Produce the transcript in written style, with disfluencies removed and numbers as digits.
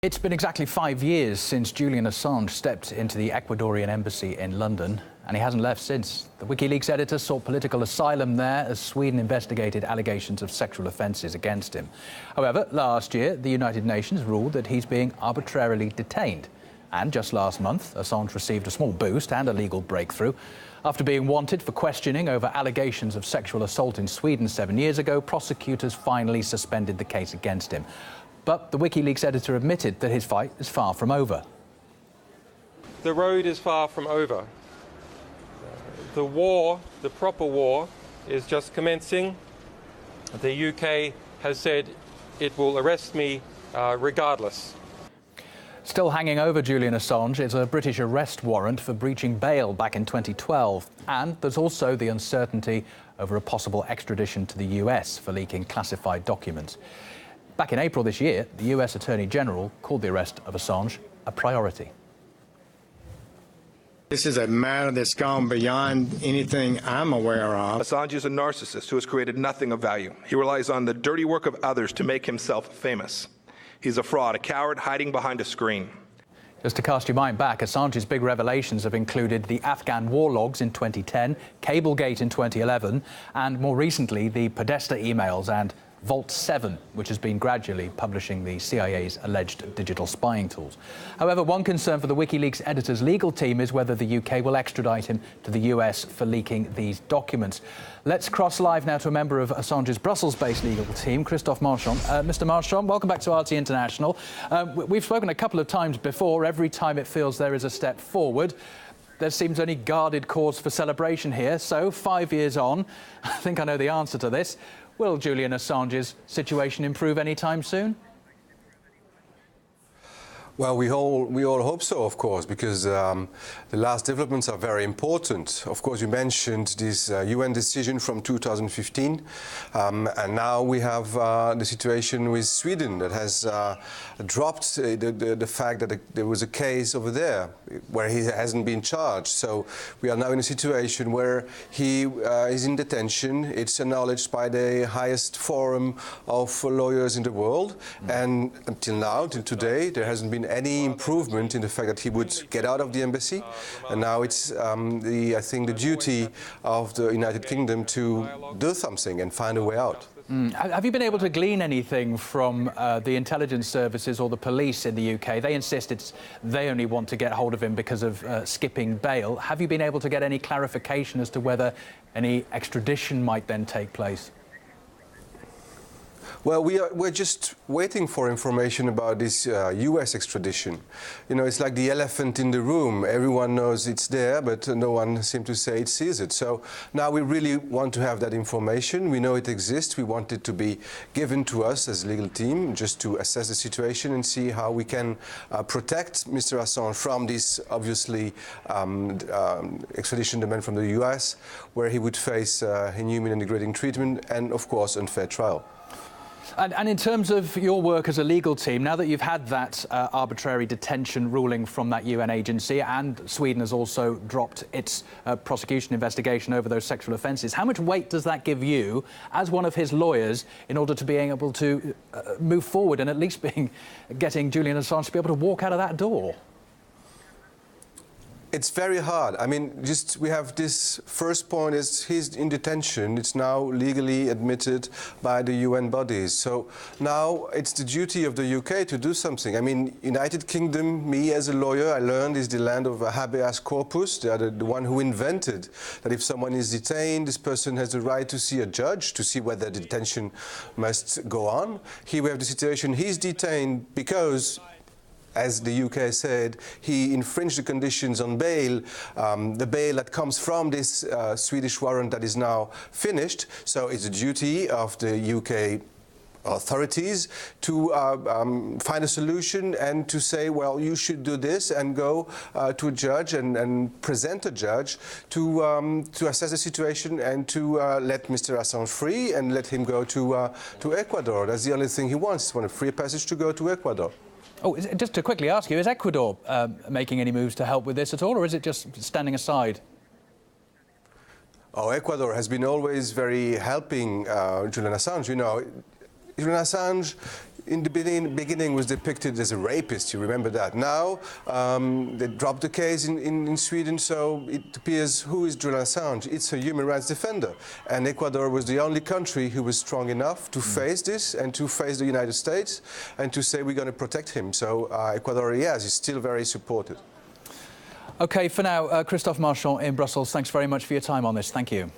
It's been exactly 5 years since Julian Assange stepped into the Ecuadorian Embassy in London, and he hasn't left since. The Wikileaks editor sought political asylum there as Sweden investigated allegations of sexual offences against him. However, last year, the United Nations ruled that he's being arbitrarily detained. And just last month, Assange received a small boost and a legal breakthrough. After being wanted for questioning over allegations of sexual assault in Sweden 7 years ago, prosecutors finally suspended the case against him. But the Wikileaks editor admitted that his fight is far from over. The road is far from over. The war, the proper war, is just commencing. The UK has said it will arrest me regardless. Still hanging over Julian Assange is a British arrest warrant for breaching bail back in 2012. And there's also the uncertainty over a possible extradition to the US for leaking classified documents. Back in April this year, the US Attorney General called the arrest of Assange a priority. This is a matter that's gone beyond anything I'm aware of. Assange is a narcissist who has created nothing of value. He relies on the dirty work of others to make himself famous. He's a fraud, a coward hiding behind a screen. Just to cast your mind back, Assange's big revelations have included the Afghan war logs in 2010, Cablegate in 2011, and more recently the Podesta emails and Vault 7, which has been gradually publishing the CIA's alleged digital spying tools. However, one concern for the Wikileaks editor's legal team is whether the UK will extradite him to the US for leaking these documents. Let's cross live now to a member of Assange's Brussels-based legal team, Christophe Marchand. Mr. Marchand, welcome back to RT International. We've spoken a couple of times before. Every time it feels there is a step forward, there seems only guarded cause for celebration here. So, 5 years on, I think I know the answer to this. Will Julian Assange's situation improve anytime soon? Well, we all hope so, of course, because the last developments are very important. Of course, you mentioned this UN decision from 2015, and now we have the situation with Sweden that has dropped the fact that there was a case over there where he hasn't been charged. So we are now in a situation where he is in detention. It's acknowledged by the highest forum of lawyers in the world, and until now, till today, there hasn't been any improvement in the fact that he would get out of the embassy, and now it's I think the duty of the United Kingdom to do something and find a way out. Have you been able to glean anything from the intelligence services or the police in the UK? They insist they only want to get hold of him because of skipping bail. Have you been able to get any clarification as to whether any extradition might then take place? Well, we're just waiting for information about this US extradition. You know, it's like the elephant in the room. Everyone knows it's there, but no one seems to say it sees it. So now we really want to have that information. We know it exists. We want it to be given to us as a legal team just to assess the situation and see how we can protect Mr. Assange from this, obviously, extradition demand from the US, where he would face inhuman and degrading treatment and, of course, unfair trial. And in terms of your work as a legal team, now that you've had that arbitrary detention ruling from that UN agency, and Sweden has also dropped its prosecution investigation over those sexual offences, how much weight does that give you as one of his lawyers in order to be able to move forward and at least getting Julian Assange to be able to walk out of that door? It's very hard. I mean, we have this first point is he's in detention. It's now legally admitted by the UN bodies. So now it's the duty of the UK to do something. I mean, United Kingdom, me as a lawyer, I learned is the land of habeas corpus. They are the one who invented that if someone is detained, this person has the right to see a judge to see whether the detention must go on. Here we have the situation, he's detained because, as the UK said, he infringed the conditions on bail, the bail that comes from this Swedish warrant that is now finished. So it's a duty of the UK authorities to find a solution and to say, well, you should do this and go to a judge and present a judge to assess the situation and to let Mr. Assange free and let him go to Ecuador. That's the only thing he wants. He wants a free passage to go to Ecuador. Oh, just to quickly ask you, is Ecuador making any moves to help with this at all, or is it just standing aside? Oh, Ecuador has been always very helping Julian Assange. You know, Julian Assange in the beginning was depicted as a rapist, you remember that. Now they dropped the case in Sweden, so it appears who is Julian Assange? It's a human rights defender. And Ecuador was the only country who was strong enough to face this and to face the United States and to say we're going to protect him. So Ecuador, yes, is still very supported. OK, for now, Christophe Marchand in Brussels, thanks very much for your time on this. Thank you.